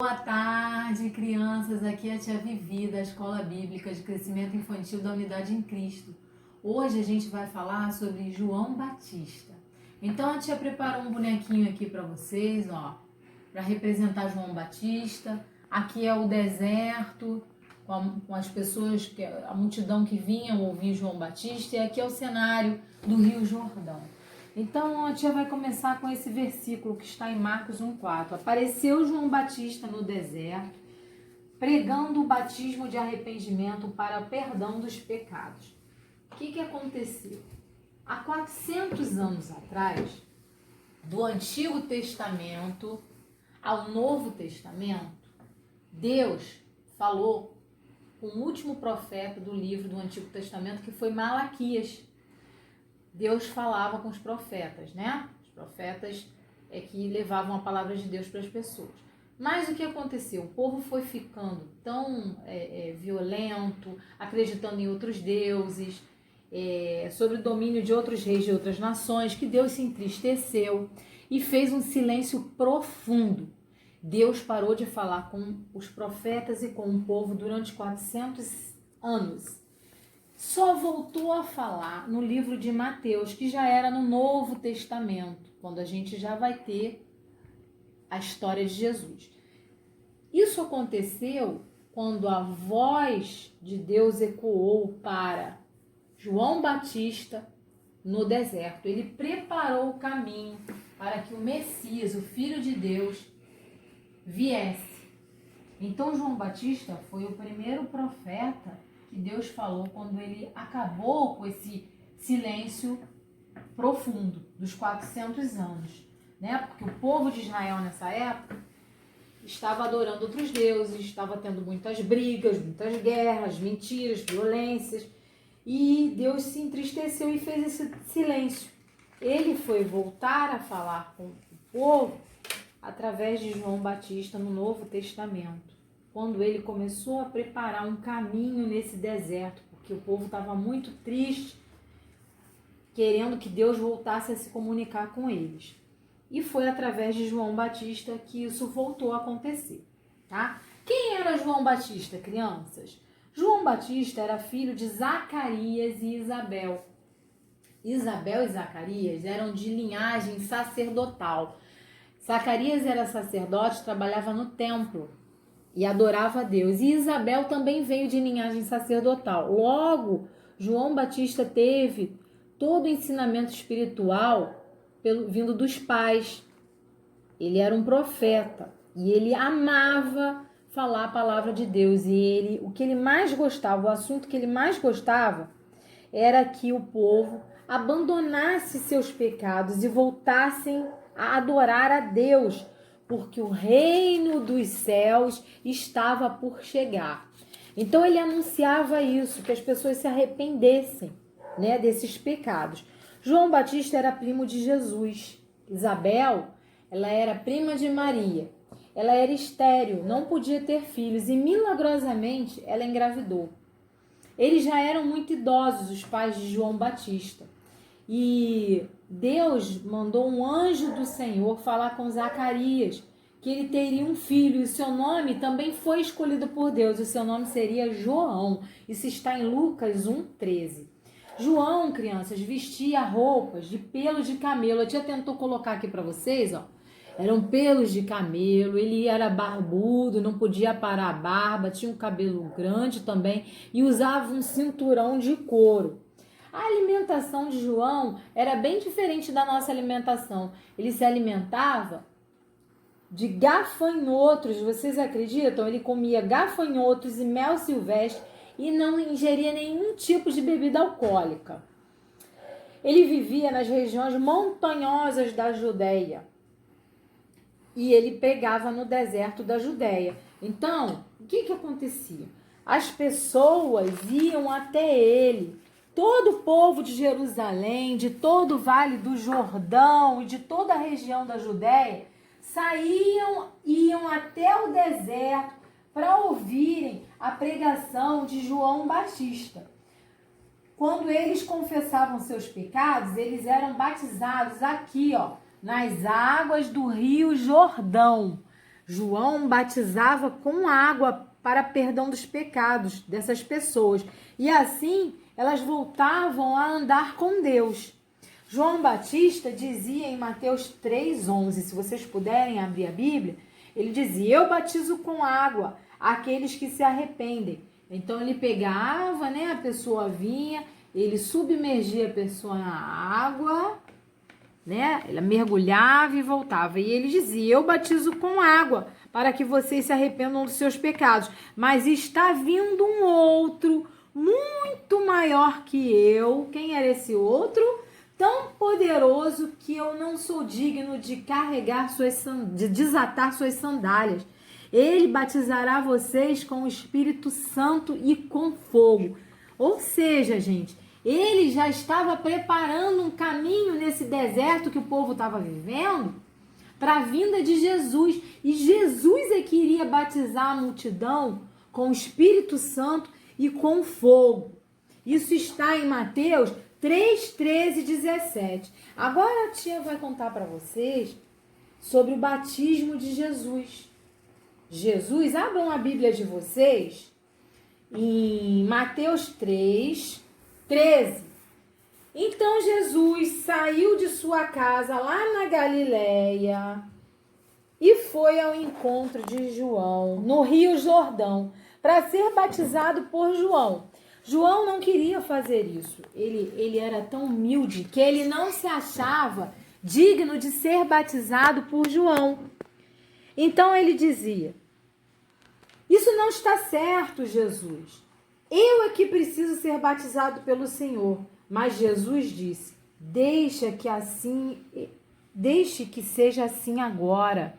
Boa tarde, crianças. Aqui é a Tia Vivi, da Escola Bíblica de Crescimento Infantil da Unidade em Cristo. Hoje a gente vai falar sobre João Batista. Então a tia preparou um bonequinho aqui para vocês, ó, para representar João Batista. Aqui é o deserto, com as pessoas, a multidão que vinham ouvir João Batista. E aqui é o cenário do Rio Jordão. Então a tia vai começar com esse versículo que está em Marcos 1,4. Apareceu João Batista no deserto, pregando o batismo de arrependimento para perdão dos pecados. O que aconteceu? Há 400 anos atrás, do Antigo Testamento ao Novo Testamento, Deus falou com o último profeta do livro do Antigo Testamento, que foi Malaquias. Deus falava com os profetas, né? Os profetas que levavam a palavra de Deus para as pessoas. Mas o que aconteceu? O povo foi ficando tão violento, acreditando em outros deuses, sob o domínio de outros reis de outras nações, que Deus se entristeceu e fez um silêncio profundo. Deus parou de falar com os profetas e com o povo durante 400 anos. Só voltou a falar no livro de Mateus, que já era no Novo Testamento, quando a gente já vai ter a história de Jesus. Isso aconteceu quando a voz de Deus ecoou para João Batista no deserto. Ele preparou o caminho para que o Messias, o Filho de Deus, viesse. Então João Batista foi o primeiro profeta que Deus falou quando ele acabou com esse silêncio profundo dos 400 anos, né? Porque o povo de Israel nessa época estava adorando outros deuses, estava tendo muitas brigas, muitas guerras, mentiras, violências, e Deus se entristeceu e fez esse silêncio. Ele foi voltar a falar com o povo através de João Batista no Novo Testamento, quando ele começou a preparar um caminho nesse deserto, porque o povo estava muito triste, querendo que Deus voltasse a se comunicar com eles. E foi através de João Batista que isso voltou a acontecer, tá? Quem era João Batista, crianças? João Batista era filho de Zacarias e Isabel. Isabel e Zacarias eram de linhagem sacerdotal. Zacarias era sacerdote, trabalhava no templo e adorava a Deus. E Isabel também veio de linhagem sacerdotal. Logo, João Batista teve todo o ensinamento espiritual vindo dos pais. Ele era um profeta e ele amava falar a palavra de Deus. E o que ele mais gostava, o assunto que ele mais gostava, era que o povo abandonasse seus pecados e voltassem a adorar a Deus, porque o reino dos céus estava por chegar. Então ele anunciava isso, que as pessoas se arrependessem, né, desses pecados. João Batista era primo de Jesus. Isabel, ela era prima de Maria. Ela era estéril, não podia ter filhos e milagrosamente ela engravidou. Eles já eram muito idosos, os pais de João Batista. E Deus mandou um anjo do Senhor falar com Zacarias que ele teria um filho, e seu nome também foi escolhido por Deus, e seu nome seria João. Isso está em Lucas 1,13. João, crianças, vestia roupas de pelos de camelo. A tia tentou colocar aqui para vocês, ó. Eram pelos de camelo, ele era barbudo, não podia parar a barba, tinha um cabelo grande também e usava um cinturão de couro. A alimentação de João era bem diferente da nossa alimentação. Ele se alimentava de gafanhotos, vocês acreditam? Ele comia gafanhotos e mel silvestre e não ingeria nenhum tipo de bebida alcoólica. Ele vivia nas regiões montanhosas da Judeia e ele pregava no deserto da Judeia. Então, o que acontecia? As pessoas iam até ele. Todo o povo de Jerusalém, de todo o Vale do Jordão e de toda a região da Judéia iam até o deserto para ouvirem a pregação de João Batista. Quando eles confessavam seus pecados, eles eram batizados aqui, ó, nas águas do Rio Jordão. João batizava com água para perdão dos pecados dessas pessoas. E assim elas voltavam a andar com Deus. João Batista dizia em Mateus 3,11, se vocês puderem abrir a Bíblia, ele dizia: eu batizo com água aqueles que se arrependem. Então ele pegava, né, a pessoa vinha, ele submergia a pessoa na água, né? Ele mergulhava e voltava. E ele dizia: eu batizo com água para que vocês se arrependam dos seus pecados. Mas está vindo um outro muito maior que eu. Quem era esse outro? Tão poderoso que eu não sou digno de carregar de desatar suas sandálias. Ele batizará vocês com o Espírito Santo e com fogo. Ou seja, gente, ele já estava preparando um caminho nesse deserto que o povo estava vivendo para a vinda de Jesus. E Jesus é que iria batizar a multidão com o Espírito Santo e com fogo. Isso está em Mateus 3, 13 e 17. Agora a tia vai contar para vocês sobre o batismo de Jesus. Jesus, abram a Bíblia de vocês em Mateus 3, 13. Então Jesus saiu de sua casa lá na Galileia e foi ao encontro de João no Rio Jordão para ser batizado por João. João não queria fazer isso. Ele era tão humilde que ele não se achava digno de ser batizado por João. Então ele dizia: isso não está certo, Jesus. Eu é que preciso ser batizado pelo Senhor. Mas Jesus disse: deixe que seja assim agora,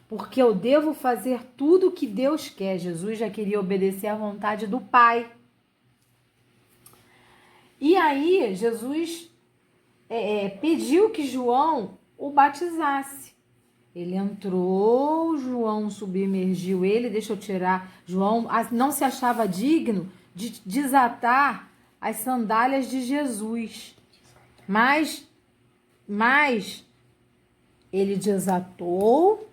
porque eu devo fazer tudo o que Deus quer. Jesus já queria obedecer à vontade do Pai. E aí Jesus pediu que João o batizasse. Ele entrou, João submergiu ele, deixa eu tirar. João não se achava digno de desatar as sandálias de Jesus. Mas ele desatou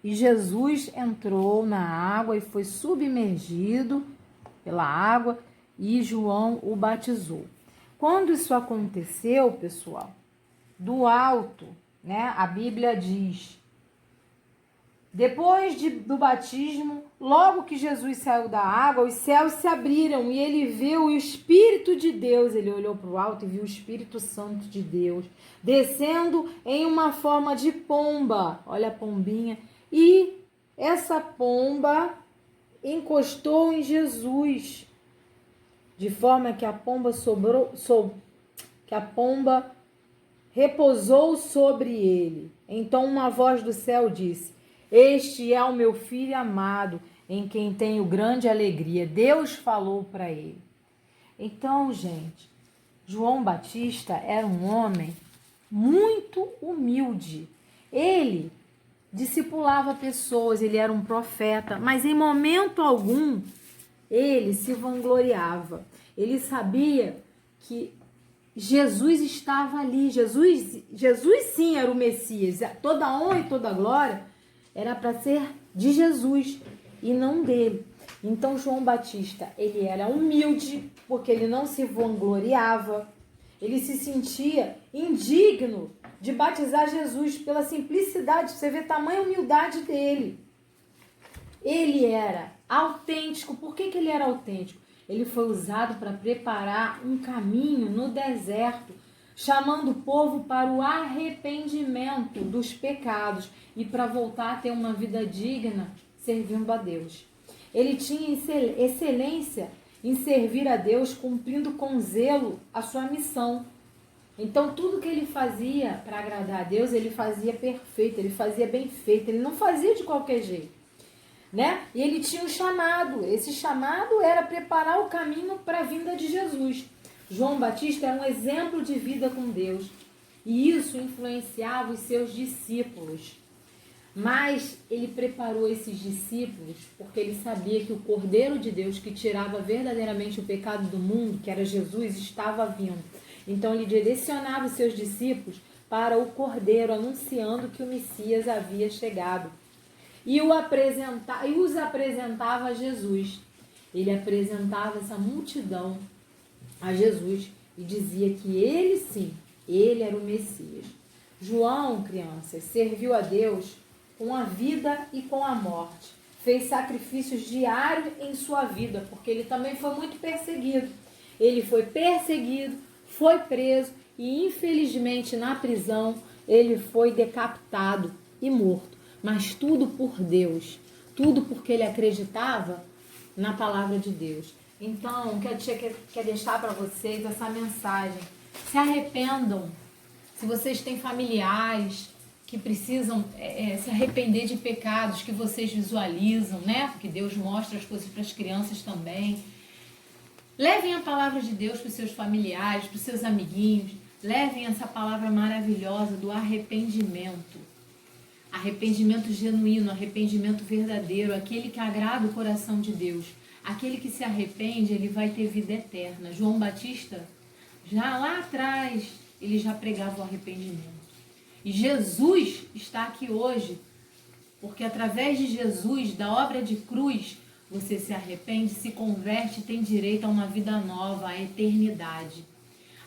e Jesus entrou na água e foi submergido pela água e João o batizou. Quando isso aconteceu, pessoal, do alto, né, a Bíblia diz: depois do batismo, logo que Jesus saiu da água, os céus se abriram e ele viu o Espírito de Deus. Ele olhou para o alto e viu o Espírito Santo de Deus descendo em uma forma de pomba. Olha a pombinha. E essa pomba encostou em Jesus, de forma que a pomba repousou sobre ele. Então uma voz do céu disse: este é o meu filho amado, em quem tenho grande alegria. Deus falou para ele. Então, gente, João Batista era um homem muito humilde. Ele discipulava pessoas, ele era um profeta, mas em momento algum ele se vangloriava. Ele sabia que Jesus estava ali. Jesus sim era o Messias. Toda honra e toda glória era para ser de Jesus e não dele. Então João Batista, ele era humilde porque ele não se vangloriava. Ele se sentia indigno de batizar Jesus pela simplicidade. Você vê a tamanha humildade dele. Ele era autêntico. Por que ele era autêntico? Ele foi usado para preparar um caminho no deserto, chamando o povo para o arrependimento dos pecados e para voltar a ter uma vida digna servindo a Deus. Ele tinha excelência em servir a Deus, cumprindo com zelo a sua missão. Então tudo que ele fazia para agradar a Deus, ele fazia perfeito, ele fazia bem feito, ele não fazia de qualquer jeito, né? E ele tinha um chamado. Esse chamado era preparar o caminho para a vinda de Jesus. João Batista era um exemplo de vida com Deus e isso influenciava os seus discípulos. Mas ele preparou esses discípulos porque ele sabia que o Cordeiro de Deus, que tirava verdadeiramente o pecado do mundo, que era Jesus, estava vindo. Então ele direcionava os seus discípulos para o Cordeiro, anunciando que o Messias havia chegado. e os apresentava a Jesus. Ele apresentava essa multidão a Jesus e dizia que ele sim, ele era o Messias. João, crianças, serviu a Deus com a vida e com a morte. Fez sacrifícios diários em sua vida, porque ele também foi muito perseguido. Ele foi perseguido, foi preso e, infelizmente, na prisão, ele foi decapitado e morto. Mas tudo por Deus, tudo porque ele acreditava na palavra de Deus. Então, o que a tia quer deixar para vocês essa mensagem. Se arrependam. Se vocês têm familiares que precisam se arrepender de pecados que vocês visualizam, né? Porque Deus mostra as coisas para as crianças também. Levem a palavra de Deus para os seus familiares, para os seus amiguinhos. Levem essa palavra maravilhosa do arrependimento. Arrependimento genuíno, arrependimento verdadeiro, aquele que agrada o coração de Deus. Aquele que se arrepende, ele vai ter vida eterna. João Batista, já lá atrás, ele já pregava o arrependimento. E Jesus está aqui hoje, porque através de Jesus, da obra de cruz, você se arrepende, se converte e tem direito a uma vida nova, a eternidade.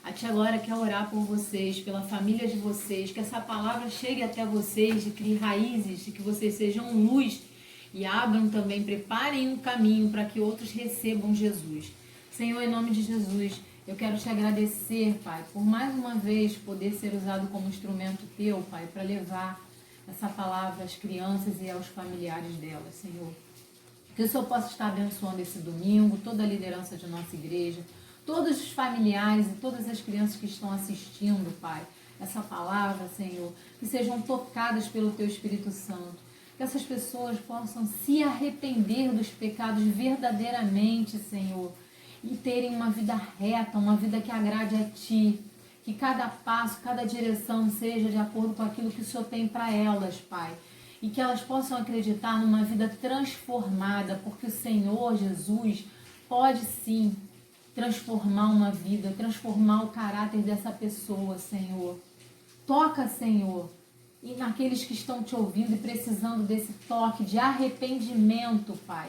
A tia Glória quer orar por vocês, pela família de vocês, que essa palavra chegue até vocês, de crie raízes, de que vocês sejam luz e abram também, preparem um caminho para que outros recebam Jesus. Senhor, em nome de Jesus, eu quero te agradecer, Pai, por mais uma vez poder ser usado como instrumento teu, Pai, para levar essa palavra às crianças e aos familiares delas, Senhor. Que o Senhor possa estar abençoando esse domingo, toda a liderança de nossa igreja, todos os familiares e todas as crianças que estão assistindo, Pai, essa palavra, Senhor, que sejam tocadas pelo Teu Espírito Santo, que essas pessoas possam se arrepender dos pecados verdadeiramente, Senhor, e terem uma vida reta, uma vida que agrade a Ti, que cada passo, cada direção seja de acordo com aquilo que o Senhor tem para elas, Pai, e que elas possam acreditar numa vida transformada, porque o Senhor Jesus pode sim transformar uma vida, transformar o caráter dessa pessoa, Senhor. Toca, Senhor, e naqueles que estão te ouvindo e precisando desse toque de arrependimento, Pai.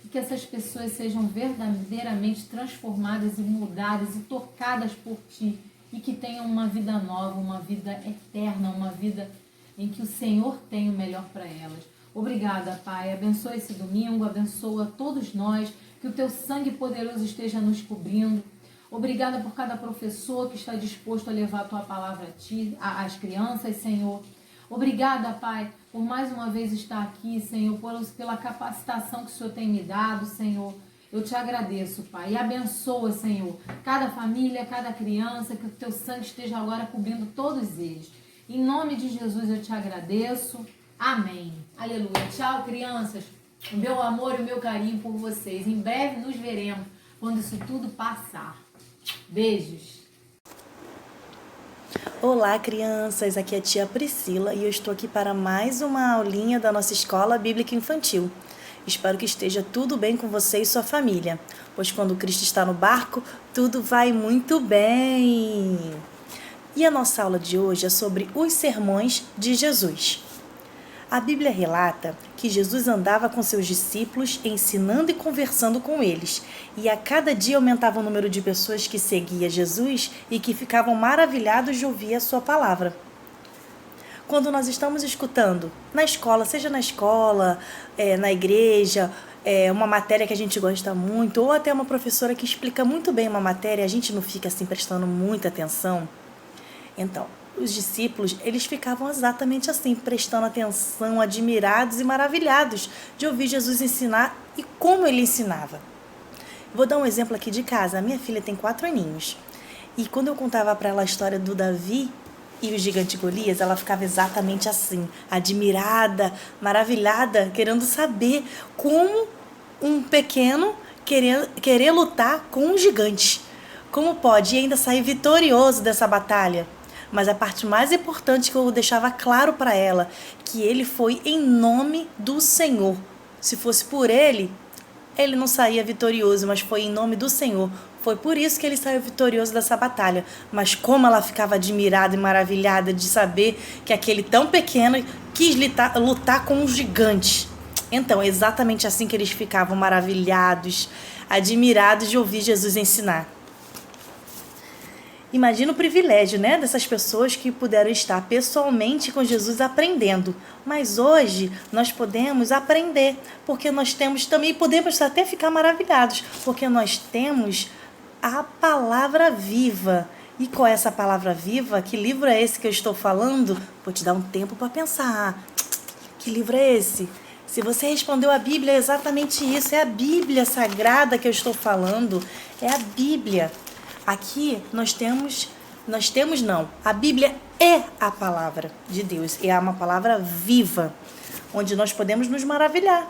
E que essas pessoas sejam verdadeiramente transformadas e mudadas e tocadas por Ti. E que tenham uma vida nova, uma vida eterna, uma vida em que o Senhor tem o melhor para elas. Obrigada, Pai. Abençoa esse domingo, abençoa todos nós. Que o Teu sangue poderoso esteja nos cobrindo. Obrigada por cada professor que está disposto a levar a Tua palavra a Ti, às crianças, Senhor. Obrigada, Pai, por mais uma vez estar aqui, Senhor, pela capacitação que o Senhor tem me dado, Senhor. Eu te agradeço, Pai, e abençoa, Senhor, cada família, cada criança, que o Teu sangue esteja agora cobrindo todos eles. Em nome de Jesus eu te agradeço. Amém. Aleluia. Tchau, crianças. O meu amor e o meu carinho por vocês. Em breve nos veremos, quando isso tudo passar. Beijos. Olá, crianças. Aqui é a tia Priscila e eu estou aqui para mais uma aulinha da nossa Escola Bíblica Infantil. Espero que esteja tudo bem com você e sua família, pois quando Cristo está no barco, tudo vai muito bem. E a nossa aula de hoje é sobre os sermões de Jesus. A Bíblia relata que Jesus andava com seus discípulos, ensinando e conversando com eles, e a cada dia aumentava o número de pessoas que seguia Jesus e que ficavam maravilhados de ouvir a sua palavra. Quando nós estamos escutando na escola, seja na escola, na igreja, uma matéria que a gente gosta muito, ou até uma professora que explica muito bem uma matéria, a gente não fica assim prestando muita atenção. Então, os discípulos, eles ficavam exatamente assim, prestando atenção, admirados e maravilhados de ouvir Jesus ensinar e como ele ensinava. Vou dar um exemplo aqui de casa. A minha filha tem 4 aninhos. E quando eu contava para ela a história do Davi e o gigante Golias, ela ficava exatamente assim, admirada, maravilhada, querendo saber como um pequeno querer lutar com um gigante. Como pode ainda sair vitorioso dessa batalha? Mas a parte mais importante que eu deixava claro para ela, que ele foi em nome do Senhor. Se fosse por ele, ele não saía vitorioso, mas foi em nome do Senhor. Foi por isso que ele saiu vitorioso dessa batalha. Mas como ela ficava admirada e maravilhada de saber que aquele tão pequeno quis lutar com um gigante. Então, é exatamente assim que eles ficavam maravilhados, admirados de ouvir Jesus ensinar. Imagina o privilégio, né, dessas pessoas que puderam estar pessoalmente com Jesus aprendendo. Mas hoje nós podemos aprender, porque nós temos também, podemos até ficar maravilhados, porque nós temos a palavra viva. E qual é essa palavra viva? Que livro é esse que eu estou falando? Vou te dar um tempo para pensar. Que livro é esse? Se você respondeu a Bíblia, é exatamente isso. É a Bíblia Sagrada que eu estou falando. É a Bíblia. Aqui a Bíblia é a palavra de Deus, é uma palavra viva, onde nós podemos nos maravilhar.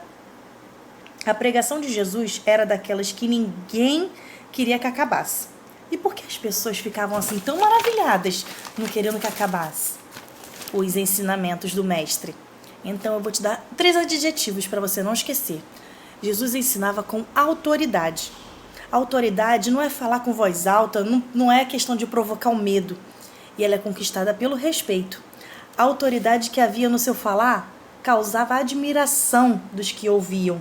A pregação de Jesus era daquelas que ninguém queria que acabasse. E por que as pessoas ficavam assim tão maravilhadas, não querendo que acabasse? Os ensinamentos do mestre. Então eu vou te dar 3 adjetivos para você não esquecer. Jesus ensinava com autoridade. Autoridade não é falar com voz alta, não é questão de provocar o medo. E ela é conquistada pelo respeito. A autoridade que havia no seu falar causava admiração dos que ouviam.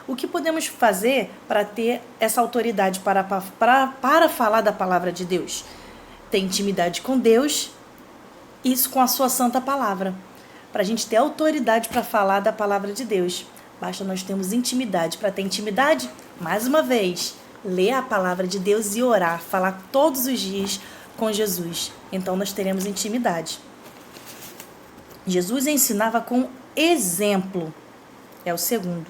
O que podemos fazer para ter essa autoridade para falar da palavra de Deus? Ter intimidade com Deus, isso com a sua santa palavra. Para a gente ter autoridade para falar da palavra de Deus, basta nós termos intimidade. Para ter intimidade, mais uma vez, ler a palavra de Deus e orar, falar todos os dias com Jesus. Então nós teremos intimidade. Jesus ensinava com exemplo. É o segundo.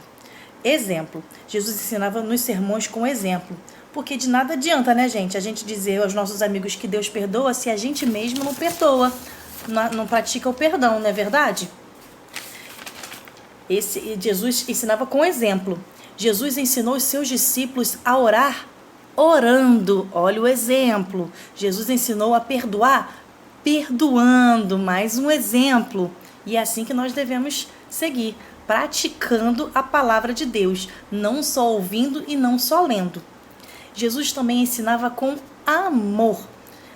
Exemplo. Jesus ensinava nos sermões com exemplo. Porque de nada adianta, né, gente? A gente dizer aos nossos amigos que Deus perdoa se a gente mesmo não perdoa, não pratica o perdão, não é verdade? Jesus ensinava com exemplo. Jesus ensinou os seus discípulos a orar orando. Olha o exemplo. Jesus ensinou a perdoar perdoando. Mais um exemplo. E é assim que nós devemos seguir, praticando a palavra de Deus, não só ouvindo e não só lendo. Jesus também ensinava com amor.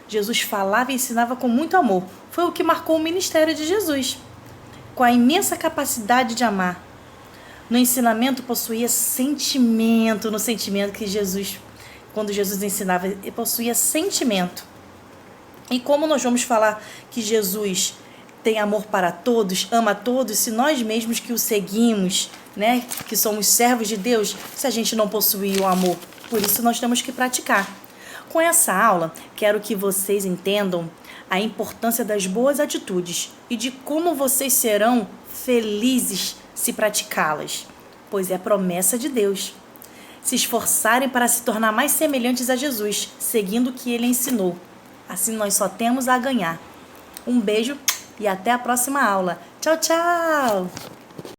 Jesus falava e ensinava com muito amor. Foi o que marcou o ministério de Jesus, com a imensa capacidade de amar. No ensinamento possuía sentimento, no sentimento que Jesus, quando Jesus ensinava, ele possuía sentimento. E como nós vamos falar que Jesus tem amor para todos, ama todos, se nós mesmos que o seguimos, né, que somos servos de Deus, se a gente não possuir o amor? Por isso nós temos que praticar. Com essa aula, quero que vocês entendam a importância das boas atitudes e de como vocês serão felizes se praticá-las, pois é a promessa de Deus. Se esforçarem para se tornar mais semelhantes a Jesus, seguindo o que ele ensinou. Assim nós só temos a ganhar. Um beijo e até a próxima aula. Tchau, tchau!